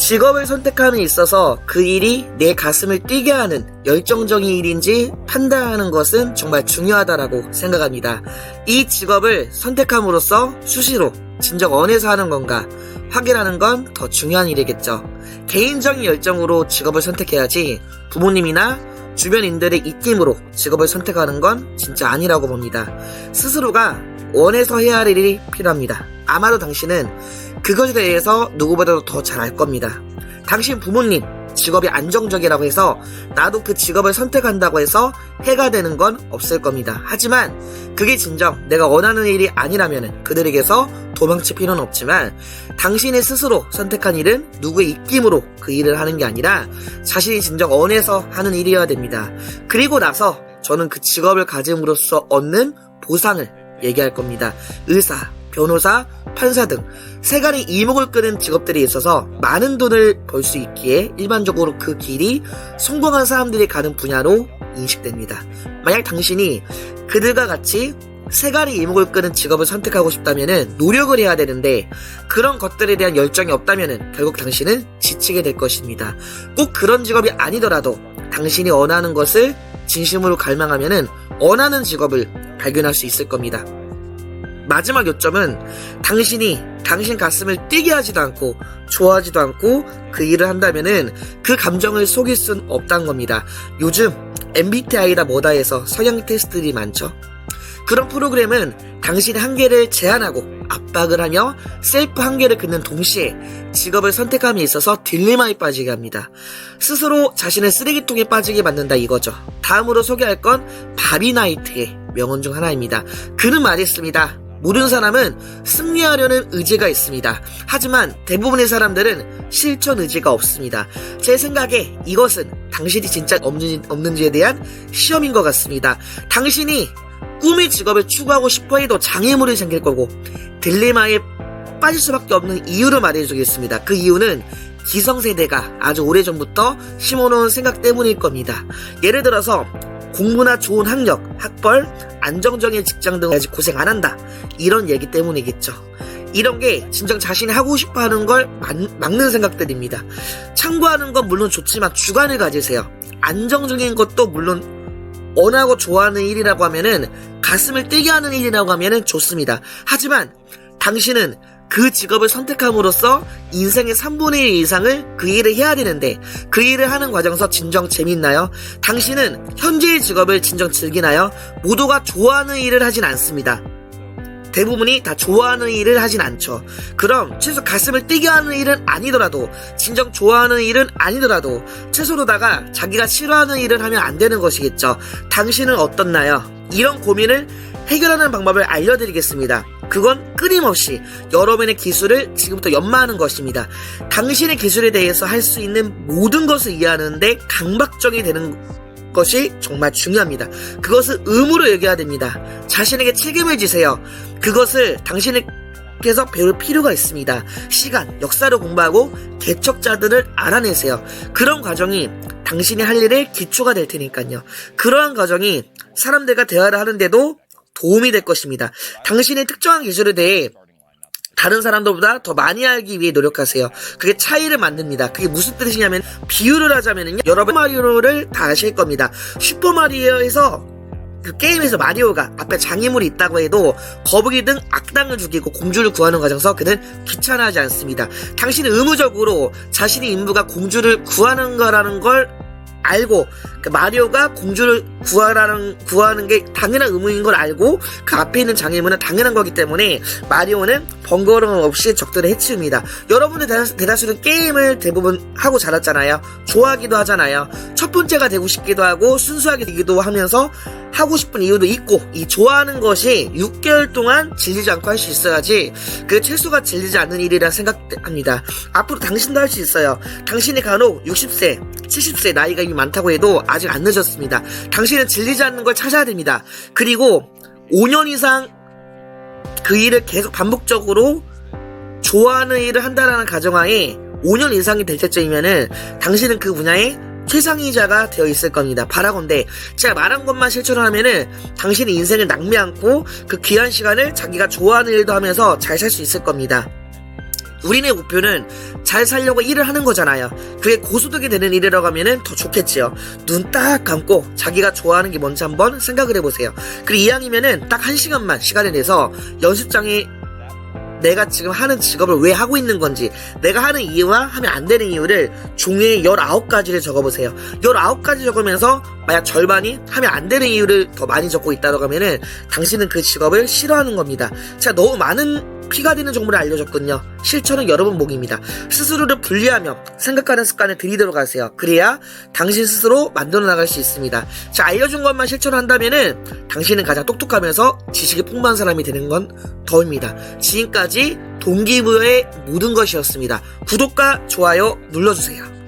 직업을 선택함에 있어서 그 일이 내 가슴을 뛰게 하는 열정적인 일인지 판단하는 것은 정말 중요하다라고 생각합니다. 이 직업을 선택함으로써 수시로 진정 원해서 하는 건가 확인하는 건 더 중요한 일이겠죠. 개인적인 열정으로 직업을 선택해야지 부모님이나 주변인들의 입김으로 직업을 선택하는 건 진짜 아니라고 봅니다. 스스로가 원해서 해야 할 일이 필요합니다. 아마도 당신은 그것에 대해서 누구보다도 더 잘 알 겁니다. 당신 부모님 직업이 안정적이라고 해서 나도 그 직업을 선택한다고 해서 해가 되는 건 없을 겁니다. 하지만 그게 진정 내가 원하는 일이 아니라면 그들에게서 도망칠 필요는 없지만 당신이 스스로 선택한 일은 누구의 입김으로 그 일을 하는 게 아니라 자신이 진정 원해서 하는 일이어야 됩니다. 그리고 나서 저는 그 직업을 가짐으로써 얻는 보상을 얘기할 겁니다. 의사, 변호사, 판사 등 세간의 이목을 끄는 직업들이 있어서 많은 돈을 벌 수 있기에 일반적으로 그 길이 성공한 사람들이 가는 분야로 인식됩니다. 만약 당신이 그들과 같이 세간의 이목을 끄는 직업을 선택하고 싶다면 노력을 해야 되는데 그런 것들에 대한 열정이 없다면 결국 당신은 지치게 될 것입니다. 꼭 그런 직업이 아니더라도 당신이 원하는 것을 진심으로 갈망하면 원하는 직업을 발견할 수 있을 겁니다. 마지막 요점은 당신이 당신 가슴을 뛰게 하지도 않고 좋아하지도 않고 그 일을 한다면은 그 감정을 속일 순 없다는 겁니다. 요즘 MBTI다 뭐다 해서 성향 테스트들이 많죠. 그런 프로그램은 당신의 한계를 제한하고 압박을 하며 셀프 한계를 긋는 동시에 직업을 선택함에 있어서 딜레마에 빠지게 합니다. 스스로 자신을 쓰레기통에 빠지게 만든다 이거죠. 다음으로 소개할 건 바비 나이트의 명언 중 하나입니다. 그는 말했습니다. 모든 사람은 승리하려는 의지가 있습니다. 하지만 대부분의 사람들은 실천 의지가 없습니다. 제 생각에 이것은 당신이 진짜 없는지에 대한 시험인 것 같습니다. 당신이 꿈의 직업을 추구하고 싶어 해도 장애물이 생길 거고 딜레마에 빠질 수밖에 없는 이유를 말해주겠습니다. 그 이유는 기성세대가 아주 오래전부터 심어놓은 생각 때문일 겁니다. 예를 들어서 공부나 좋은 학력, 학벌, 안정적인 직장 등 아직 고생 안 한다. 이런 얘기 때문이겠죠. 이런 게 진정 자신이 하고 싶어 하는 걸 막는 생각들입니다. 참고하는 건 물론 좋지만 주관을 가지세요. 안정적인 것도 물론 원하고 좋아하는 일이라고 하면은 가슴을 뛰게 하는 일이라고 하면은 좋습니다. 하지만 당신은 그 직업을 선택함으로써 인생의 3분의 1 이상을 그 일을 해야 되는데 그 일을 하는 과정에서 진정 재밌나요? 당신은 현재의 직업을 진정 즐기나요? 모두가 좋아하는 일을 하진 않습니다. 대부분이 다 좋아하는 일을 하진 않죠. 그럼 최소 가슴을 뛰게 하는 일은 아니더라도 진정 좋아하는 일은 아니더라도 최소로다가 자기가 싫어하는 일을 하면 안 되는 것이겠죠. 당신은 어떻나요? 이런 고민을 해결하는 방법을 알려드리겠습니다. 그건 끊임없이 여러분의 기술을 지금부터 연마하는 것입니다. 당신의 기술에 대해서 할 수 있는 모든 것을 이해하는데 강박적이 되는 것이 정말 중요합니다. 그것을 의무로 여겨야 됩니다. 자신에게 책임을 지세요. 그것을 당신께서 배울 필요가 있습니다. 시간, 역사를 공부하고 개척자들을 알아내세요. 그런 과정이 당신이 할 일의 기초가 될 테니까요. 그러한 과정이 사람들과 대화를 하는데도 도움이 될 것입니다. 당신의 특정한 기술에 대해 다른 사람들보다 더 많이 알기 위해 노력하세요. 그게 차이를 만듭니다. 그게 무슨 뜻이냐면 비유를 하자면요. 여러분 마리오를 다 아실 겁니다. 슈퍼마리오에서 그 게임에서 마리오가 앞에 장애물이 있다고 해도 거북이 등 악당을 죽이고 공주를 구하는 과정에서 그는 귀찮아하지 않습니다. 당신은 의무적으로 자신의 임무가 공주를 구하는 거라는 걸 알고 그 마리오가 공주를 구하는 게 당연한 의무인 걸 알고 그 앞에 있는 장애물은 당연한 거기 때문에 마리오는 번거로움 없이 적들을 해치웁니다. 여러분들 대다수는 게임을 대부분 하고 자랐잖아요. 좋아하기도 하잖아요. 첫 번째가 되고 싶기도 하고 순수하게 되기도 하면서 하고 싶은 이유도 있고 이 좋아하는 것이 6개월 동안 질리지 않고 할 수 있어야지 그 최소가 질리지 않는 일이라 생각합니다. 앞으로 당신도 할 수 있어요. 당신이 간혹 60세, 70세 나이가 이미 많다고 해도 아직 안 늦었습니다. 당신은 질리지 않는 걸 찾아야 됩니다. 그리고 5년 이상 그 일을 계속 반복적으로 좋아하는 일을 한다라는 가정하에 5년 이상이 될 때쯤이면은 당신은 그 분야에 최상위자가 되어 있을 겁니다. 바라건대 제가 말한 것만 실천을 하면은 당신의 인생을 낭비 않고 그 귀한 시간을 자기가 좋아하는 일도 하면서 잘 살 수 있을 겁니다. 우리네 목표는 잘 살려고 일을 하는 거잖아요. 그게 고소득이 되는 일이라고 하면은 더 좋겠지요. 눈 딱 감고 자기가 좋아하는 게 뭔지 한번 생각을 해보세요. 그리고 이왕이면은 딱 1시간만 시간을 내서 연습장에 내가 지금 하는 직업을 왜 하고 있는 건지, 내가 하는 이유와 하면 안 되는 이유를 종이에 19가지를 적어보세요. 19가지 적으면서 만약 절반이 하면 안 되는 이유를 더 많이 적고 있다고 하면은 당신은 그 직업을 싫어하는 겁니다. 제가 너무 많은 피가 되는 정보를 알려줬거든요. 실천은 여러분 몫입니다. 스스로를 분리하며 생각하는 습관을 들이도록 하세요. 그래야 당신 스스로 만들어 나갈 수 있습니다. 제가 알려준 것만 실천한다면은 당신은 가장 똑똑하면서 지식이 풍부한 사람이 되는 건 더입니다. 지금까지 동기부여의 모든 것이었습니다. 구독과 좋아요 눌러주세요.